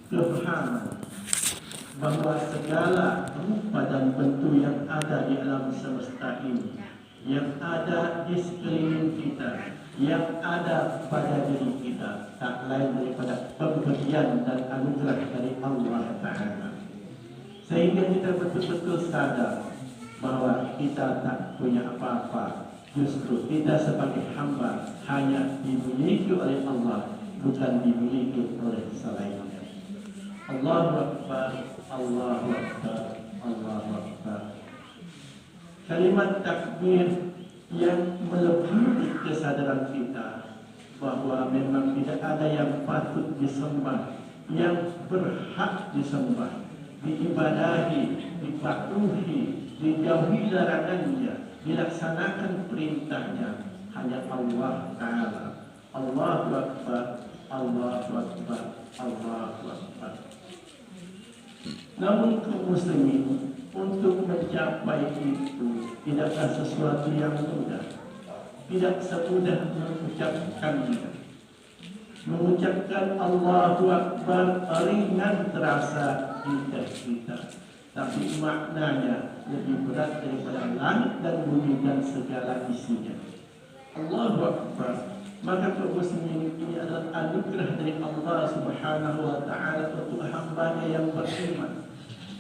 kefahaman bahwa segala rupa dan bentuk yang ada di alam semesta ini, yang ada di sekeliling kita, yang ada pada diri kita, tak lain daripada pemberian dan anugerah dari Allah Ta'ala. Sehingga kita betul-betul sadar bahwa kita tak punya apa-apa. Justru kita sebagai hamba hanya dimiliki oleh Allah, bukan dimiliki oleh selainnya. Allahu Akbar, Allahu Akbar, Allahu Akbar. Kalimat takbir yang melebihi kesadaran kita bahwa memang tidak ada yang patut disembah, yang berhak disembah, diibadahi, dipatuhi, dijauhi larangannya, dilaksanakan perintahnya, hanya Allah Ta'ala. Allahu Akbar, Allahu Akbar, Allahu Akbar. Namun kaum muslimin, untuk mencapai itu tidaklah sesuatu yang mudah. Tidak semudah mengucapkannya. Mengucapkan Allahu Akbar ringan terasa di kita, tapi maknanya lebih berat daripada langit dan bumi dan segala isinya. Allahu Akbar. Maka kaum muslimin, ini adalah anugerah dari Allah Subhanahu wa Ta'ala untuk hambanya yang beriman.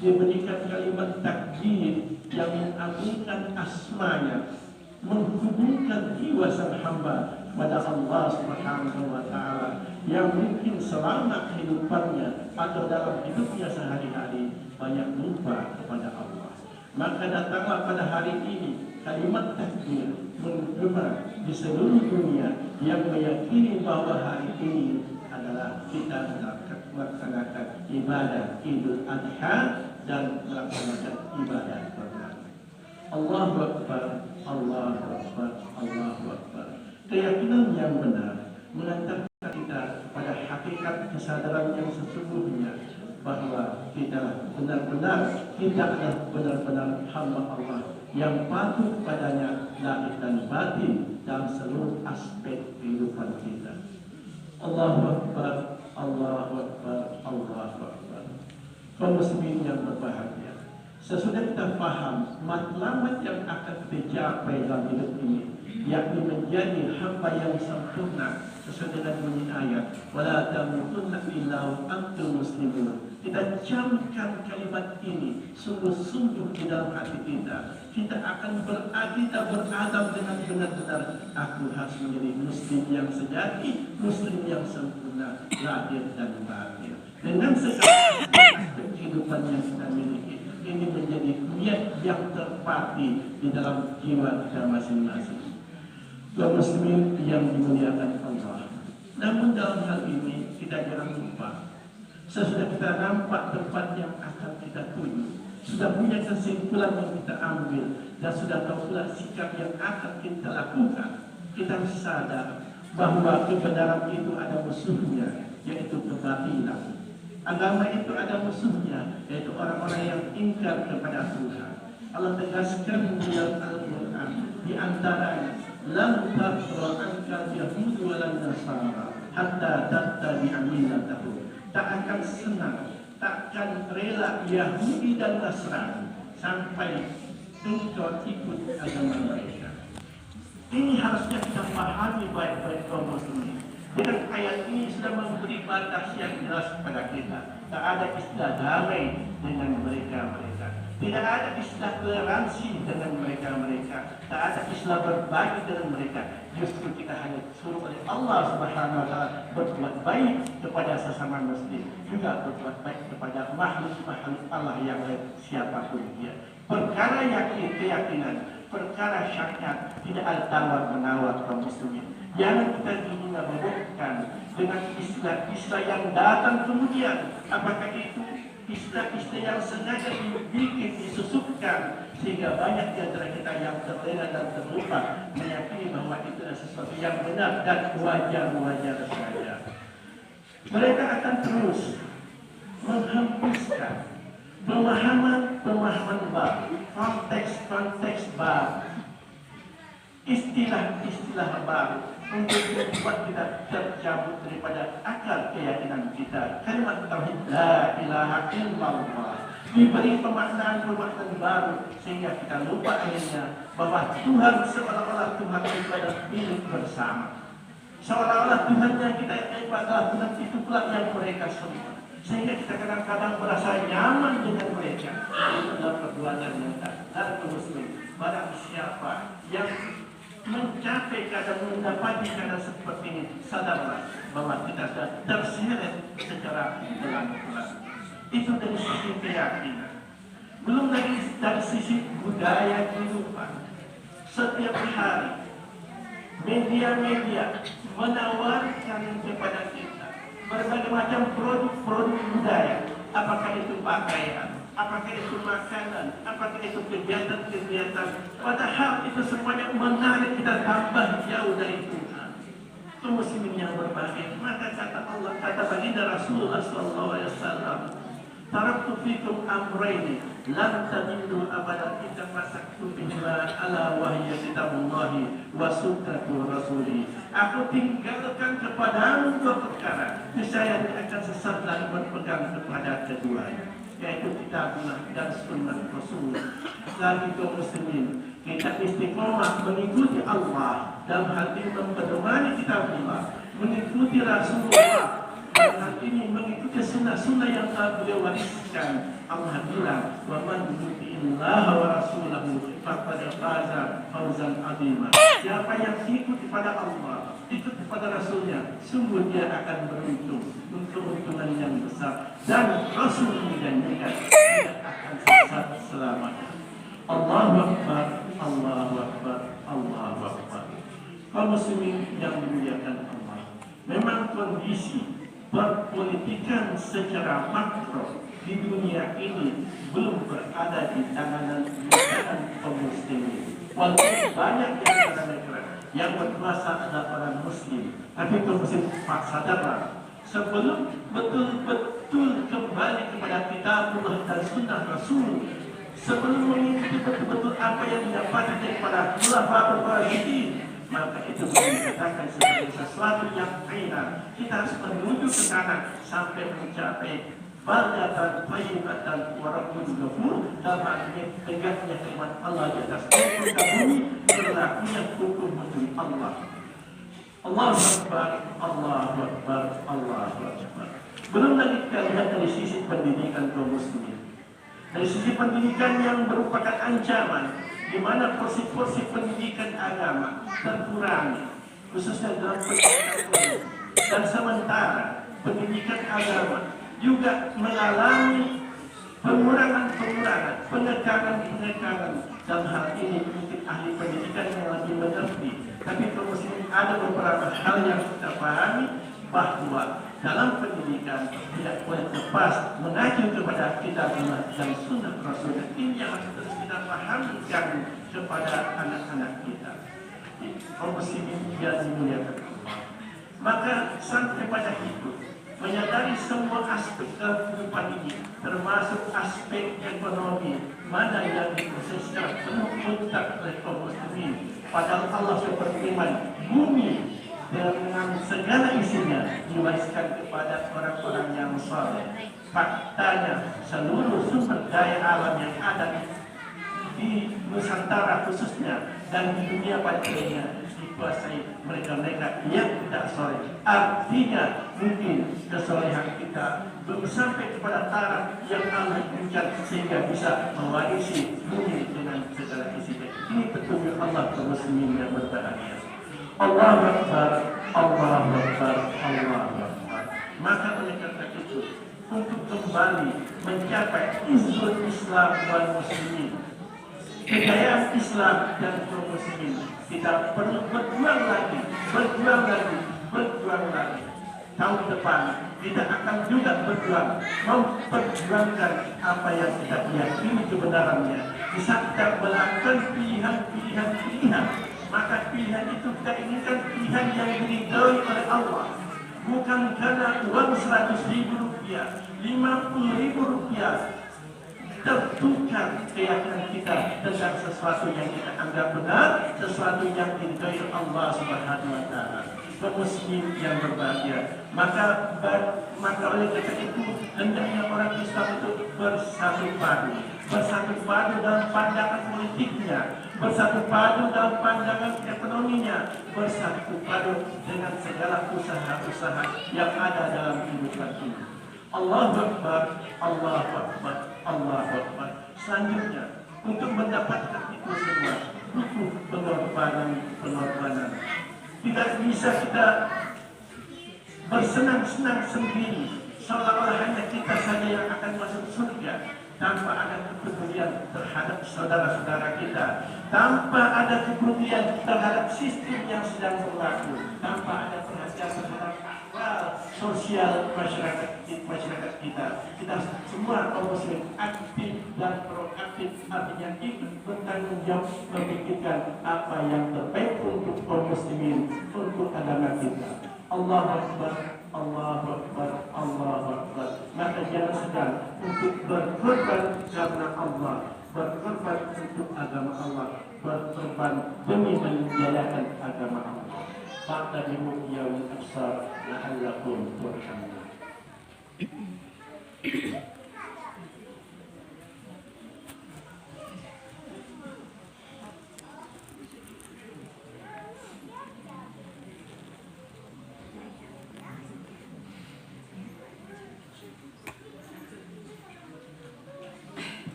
Diberikan kalimat takbir yang mengagungkan asmanya, menghubungkan jiwa sang hamba pada Allah Subhanahu wa Ta'ala, yang mungkin selama kehidupannya atau dalam hidupnya sehari-hari banyak lupa kepada Allah. Maka datanglah pada hari ini kalimat takbir menggema di seluruh dunia yang meyakini bahwa hari ini adalah kita melaksanakan ibadah Idul Adha dan melaksanakan ibadah Ramadan. Allahu Akbar, Allahu Akbar, Allahu Akbar. Keyakinan yang benar mengantarkan kita pada hakikat kesadaran yang sesungguhnya bahwa kita benar-benar, kita adalah benar-benar hamba Allah yang patuh padanya lahir dan batin dalam seluruh aspek kehidupan kita. Allahu Akbar, Allahu Akbar, Allahu Akbar. Kaum muslimin yang berbahagia, sesudah kita faham matlamat yang akan kita capai dalam hidup ini, yakni menjadi hamba yang sempurna sesuai dengan bunyi ayat, wala tamutunna illa wa antum muslimun. Kita camkan kalimat ini sungguh-sungguh di dalam hati kita. Kita akan beradab dengan benar-benar, aku harus menjadi muslim yang sejati, muslim yang sempurna, lahir dan batin. Dengan segala aspek kehidupan yang kita miliki, ini menjadi niat yang terpati di dalam jiwa kita masing-masing. Kaum muslimin yang dimuliakan Allah. Namun dalam hal ini kita jangan lupa, sesudah kita nampak tempat yang akan kita tuju, sudah punya kesimpulan yang kita ambil, dan sudah tahu pula sikap yang akan kita lakukan, kita sadar bahwa kebenaran itu ada musuhnya, yaitu kebatilan. Agama itu ada musuhnya, yaitu orang-orang yang ingkar kepada Tuhan. Allah tegaskan di dalam Al-Quran, di antaranya, lan taqra ankal yahudu walan nasara hatta tattabi'a millatahum. Tak akan senang, takkan rela Yahudi dan Nasrani sampai engkau ikut agama mereka. Ini harusnya kita pahami baik-baik kaum muslimin. Dengan ayat ini sudah memberi batas yang jelas kepada kita. Tak ada istilah damai dengan mereka-mereka. Tidak ada istilah toleransi dengan mereka-mereka. Tak ada istilah berbagi dengan mereka. Justru kita hanya suruh oleh Allah Subhanahu wa Ta'ala berbuat baik kepada sesama muslim, juga berbuat baik kepada makhluk-makhluk Allah yang lain, siapapun dia. Perkara keyakinan, perkara syariat, tidak ada tawar-menawar kaum muslimin. Jangan kita dihina-hinakan dengan istilah-istilah yang datang kemudian. Apakah itu istilah-istilah yang sengaja dibikin, disusupkan, sehingga banyak di antara kita yang terlena dan terlupa meyakini bahwa itu adalah sesuatu yang benar dan wajar-wajar saja. Mereka akan terus menghembuskan pemahaman baru, konteks baru, istilah-istilah baru, untuk membuat kita tercabut daripada akal keyakinan kita. Kalimat tauhid la ilaha illallah diberi pemaknaan baru sehingga kita lupa akhirnya bahwa Tuhan seolah-olah Tuhan itu adalah milik bersama. Seolah-olah Tuhan yang kita adalah Tuhan itu pula yang mereka semua. Sehingga kita kadang-kadang merasa nyaman dengan mereka. Itu adalah perbuatan yang tak muslim. Barang siapa yang mencapai keadaan mendapati keadaan seperti ini, sadarlah bahwa kita sudah terseret secara pelan-pelan. Itu dari sisi keyakinan. Belum lagi dari sisi budaya kehidupan. Setiap hari media-media menawarkan kepada kita berbagai macam produk-produk budaya. Apakah itu pakaian, apakah itu makanan, apakah itu kegiatan-kegiatan. Padahal itu semuanya menarik kita tambah jauh dari Tuhan. Itu muslimin yang berbahagia. Maka kata Allah, kata baginda Rasulullah SAW, taraktu fikum amrayni lan tadillu abadan idza masaktum bihima ala wahya kitabullahi wa sunnatu rasulih. Aku tinggalkan kepadamu dua perkara, niscaya akan sesat dan berpegang kepada keduanya, yaitu kitabullah dan sunnah rasul. Lagi kaum muslimin, kita istiqomah mengikuti Allah dalam hal ini memperdomani kitabullah, mengikuti Rasulullah dalam hal ini mengikuti sunnah-sunnah yang telah beliau wariskan. Allah bilang, wa man yuti'illaha wa rasulahu faqad faza fawzan 'azima. Siapa yang ikut kepada Allah, ikut kepada Rasulnya, sungguh dia akan beruntung untungan yang besar, dan Rasul menjanjikan tidak akan sesat selamanya. Allahu Akbar, Allahu Akbar, Allahu Akbar. Kaum muslimin yang dimuliakan Allah, memang kondisi perpolitikan secara makro di dunia ini belum berada di tangan kaum muslimin. Walaupun banyak di antara negara yang berkuasa adalah orang muslim, tapi kaum muslim sadarlah, sebelum betul-betul kembali kepada kitabullah dan sunnah Rasul, sebelum mengikuti betul-betul apa yang didapati daripada khulafaur rasyidin, maka itu dikatakan sebagai sesuatu yang final. Kita harus menuju ke sana sampai mencapai baldatan thayyibatan wa rabbul ghafur. Dalam hal ini tegaknya firman Allah di atas muka bumi, berlakunya hukum-hukum Allah. Allahu Akbar, Allahu Akbar, Allahu Akbar. Belum lagi kita lihat dari sisi pendidikan kaum muslimin. Dari sisi pendidikan yang merupakan ancaman, di mana porsi-porsi pendidikan agama terkurangi, khususnya dalam pendidikan, dan sementara pendidikan agama juga mengalami pengurangan, penekanan. Dalam hal ini mungkin ahli pendidikan yang lebih mengerti, tapi muslimin ada beberapa hal yang kita pahami, bahwa dalam pendidikan tidak boleh lepas mengacu kepada kitabullah dan sunnah Rasul. Ini yang harus terus kita pahamkan kepada anak-anak kita. Kaum muslimin yang dimuliakan Allah, maka sampai pada itu menyadari semua aspek kehidupan ini, termasuk aspek ekonomi, mana yang diproses secara penuh mutlak oleh kaum muslimin. Padahal Allah berfirman, bumi dengan segala isinya diwariskan kepada orang-orang yang saleh. Faktanya seluruh sumber daya alam yang ada di Nusantara khususnya dan di dunia pada umumnya dikuasai mereka-mereka yang tidak soleh. Artinya mungkin kesolehan kita belum sampai kepada taraf yang Allah inginkan sehingga bisa mewarisi bumi dengan segala isinya. Ini petunjuk Allah ke muslimin yang berbahagia. Allahu Akbar, Allahu Akbar, Allahu Akbar. Maka oleh karena itu, untuk kembali mencapai izzul Islam wal muslimin, kejayaan Islam dan kaum muslimin, kita perlu berjuang lagi. Tahun depan kita akan juga berjuang, memperjuangkan apa yang kita yakini kebenarannya. Di saat kita melakukan pilihan, maka pilihan itu kita inginkan pilihan yang diridhoi oleh Allah, bukan karena uang 100.000 rupiah, 50.000 rupiah, tertukar keyakinan kita tentang sesuatu yang kita anggap benar, sesuatu yang diridhai Allah Subhanahu wa taala. Muslim yang berbahagia, maka oleh karena itu hendaknya orang Islam itu bersatu padu dalam pandangan politiknya, bersatu padu dalam pandangan ekonominya, bersatu padu dengan segala usaha-usaha yang ada dalam kehidupan ini. Allahu Akbar, Allahu Akbar, Allahu Akbar. Selanjutnya, untuk mendapatkan itu semua butuh pengorbanan. Tidak bisa kita bersenang-senang sendiri seolah-olah hanya kita saja yang akan masuk surga tanpa ada kepedulian terhadap saudara-saudara kita, tanpa ada kepedulian terhadap sistem yang sedang berlaku, tanpa ada perhatian terhadap akhlak sosial masyarakat kita. Kita semua kaum muslim aktif dan proaktif, artinya ikut bertanggung jawab memikirkan apa yang terbaik untuk kaum muslimin, untuk agama kita. Allahu Akbar, Allahu Akbar, Allahu Akbar. Maka jangan segan untuk berkorban karena Allah, berkorban untuk agama Allah, berkorban demi menjalankan agama Allah. Fa'tabiru ya ulil absar la'allakum turhamun.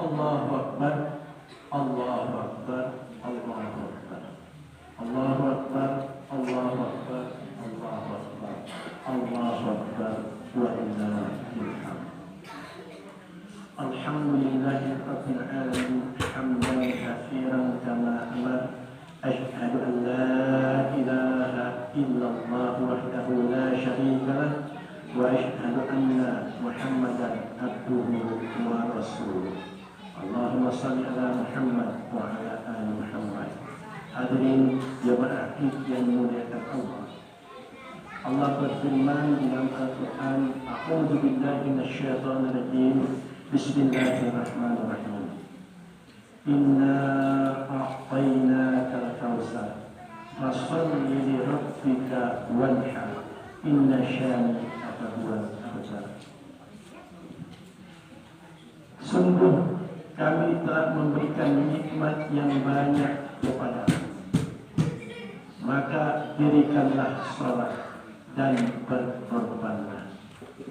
Allahu Akbar, Allahu Akbar, Allahu Akbar, Allahu Akbar, Allahu Akbar, Allahu Akbar, Allahu Akbar, wa illallahil hamd. Alhamdulillahi rabbil alamin, hamdan katsiran kama amara. Asyhadu an la ilaha illallah wahdahu la syarika lah, wa asyhadu anna Muhammadan abduhu wa rasuluh. Allahumma salli ala Muhammad wa ala ali Muhammad. Hadirin jemaah yang dimuliakan Allah. Allah berfirman dalam Al-Quran, A'udzu billahi minasyaitonir rajim. Bismillahirrahmanirrahim. Inna a'tainaka al-kautsar. Fasholli li rabbika wanhar. Inna syani'aka huwal abtar. Sungguh kami telah memberikan nikmat yang banyak kepadamu, maka dirikanlah sholat dan berkorbanlah.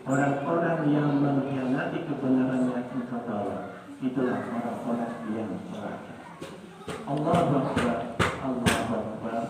Orang-orang yang mengkhianati kebenaran yang engkau bawa, itulah orang-orang yang celaka. Allahu Akbar, Allahu Akbar,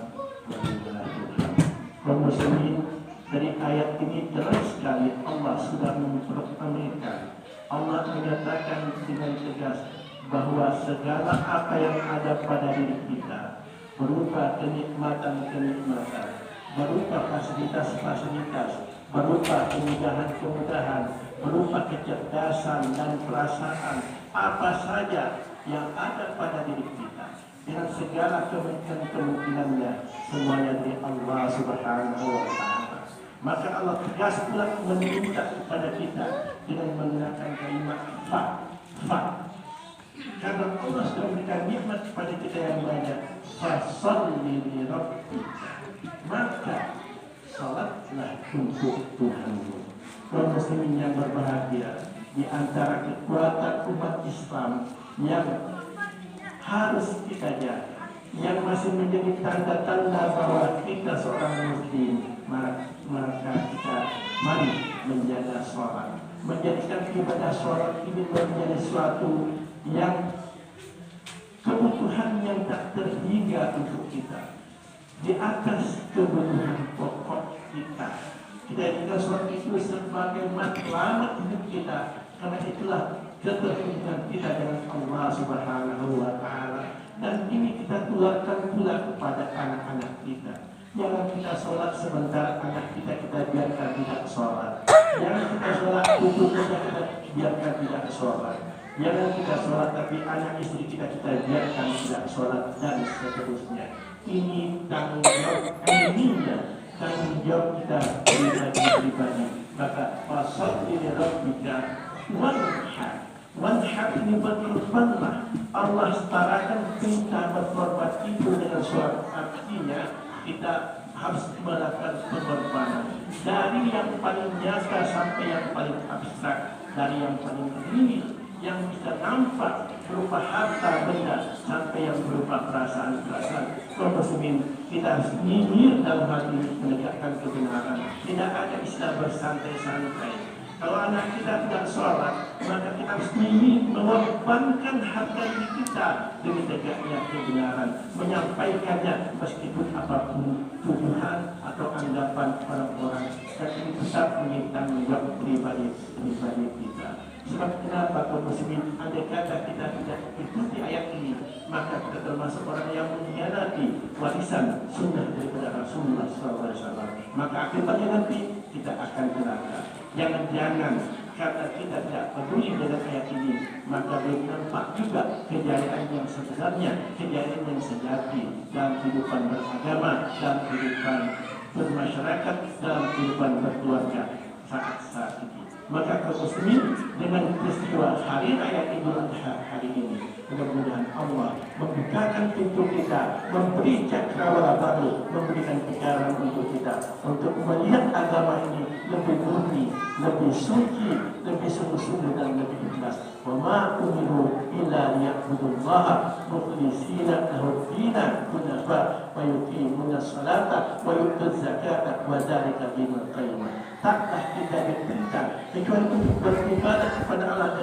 walillahil hamd. Kaum muslimin, dari ayat ini jelas sekali Allah sudah memproklamirkan, Allah menyatakan dengan tegas bahwa segala apa yang ada pada diri kita berupa kenikmatan-kenikmatan, berupa fasilitas-fasilitas, berupa kemudahan-kemudahan, berupa kecerdasan dan perasaan, apa saja yang ada pada diri kita dengan segala kemungkinan-kemungkinannya, semuanya dari Allah Subhanahu wa taala. Maka Allah tegas pula meminta kepada kita dengan menggunakan kalimat fa. Karena Allah sudah memberikan nikmat kepada kita yang banyak. Fasholli li rabbika. Maka salatlah untuk Tuhanmu. Kaum muslimin yang berbahagia, di antara kekuatan umat Islam yang harus kita jaga, yang masih menjadi tanda-tanda bahwa kita seorang muslim, maka kita mari menjaga sholat, menjadikan ibadah sholat ini menjadi suatu yang kebutuhan yang tak terhingga untuk kita, di atas kebutuhan pokok kita. Kita juga sholat itu sebagai matlamat hidup kita, karena itulah keterhubungan kita dengan Allah Subhanahu wa taala. Dan ini kita tularkan pula kepada anak-anak kita. Jangan kita sholat sebentar anak kita biarkan tidak sholat. Jangan kita sholat untuk kita biarkan tidak sholat. Jangan kita sholat tapi anak istri kita biarkan tidak sholat dan seterusnya. Ini tanggung jawab ilmiah, tanggung jawab kita pribadi. Maka fasholli li rabbika wanhar ini berkorbanlah. Allah setarakan kita berkorban itu dengan sholat. Artinya kita harus melakukan pengorbanan dari yang paling nyata sampai yang paling abstrak, dari yang paling real yang bisa nampak berupa harta benda sampai yang berupa perasaan-perasaan. Kaum muslimin, kita harus nyinyir dalam hati menegakkan kebenaran. Tidak ada istilah bersantai-santai. Kalau anak kita tidak sholat, maka kita harus mengorbankan harga diri kita demi tegaknya kebenaran, menyampaikannya meskipun apapun tuduhan atau anggapan orang-orang, dan ini tetap menjadi tanggung jawab pribadi kita. Sebab kenapa kaum muslimin, andai kata kita tidak ikuti ayat ini, maka kita termasuk orang yang mengkhianati warisan sunnah daripada Rasulullah SAW. Maka akibatnya nanti kita akan neraka. Jangan-jangan karena kita tidak peduli dengan ayat ini, maka belum nampak juga kejayaan yang sebenarnya, kejayaan yang sejati dalam kehidupan beragama, dalam kehidupan bermasyarakat, dalam kehidupan berkeluarga saat ini. Maka kaum muslimin, dengan peristiwa hari raya Idul Adha hari ini, mudah-mudahan Allah membukakan pintu kita, memberi cakrawala baru, memberikan pikiran untuk kita untuk melihat agama ini lebih murni, lebih suci, lebih sungguh-sungguh dan lebih ikhlas. Wa ma umiru illa liya'budullaha mukhlishina lahu dina hunafa wa yuqimuna sholata wa yutuz zakata wa dzalika dinul qayyim. Taklah kita diperintah kecuali untuk beribadah kepada Allah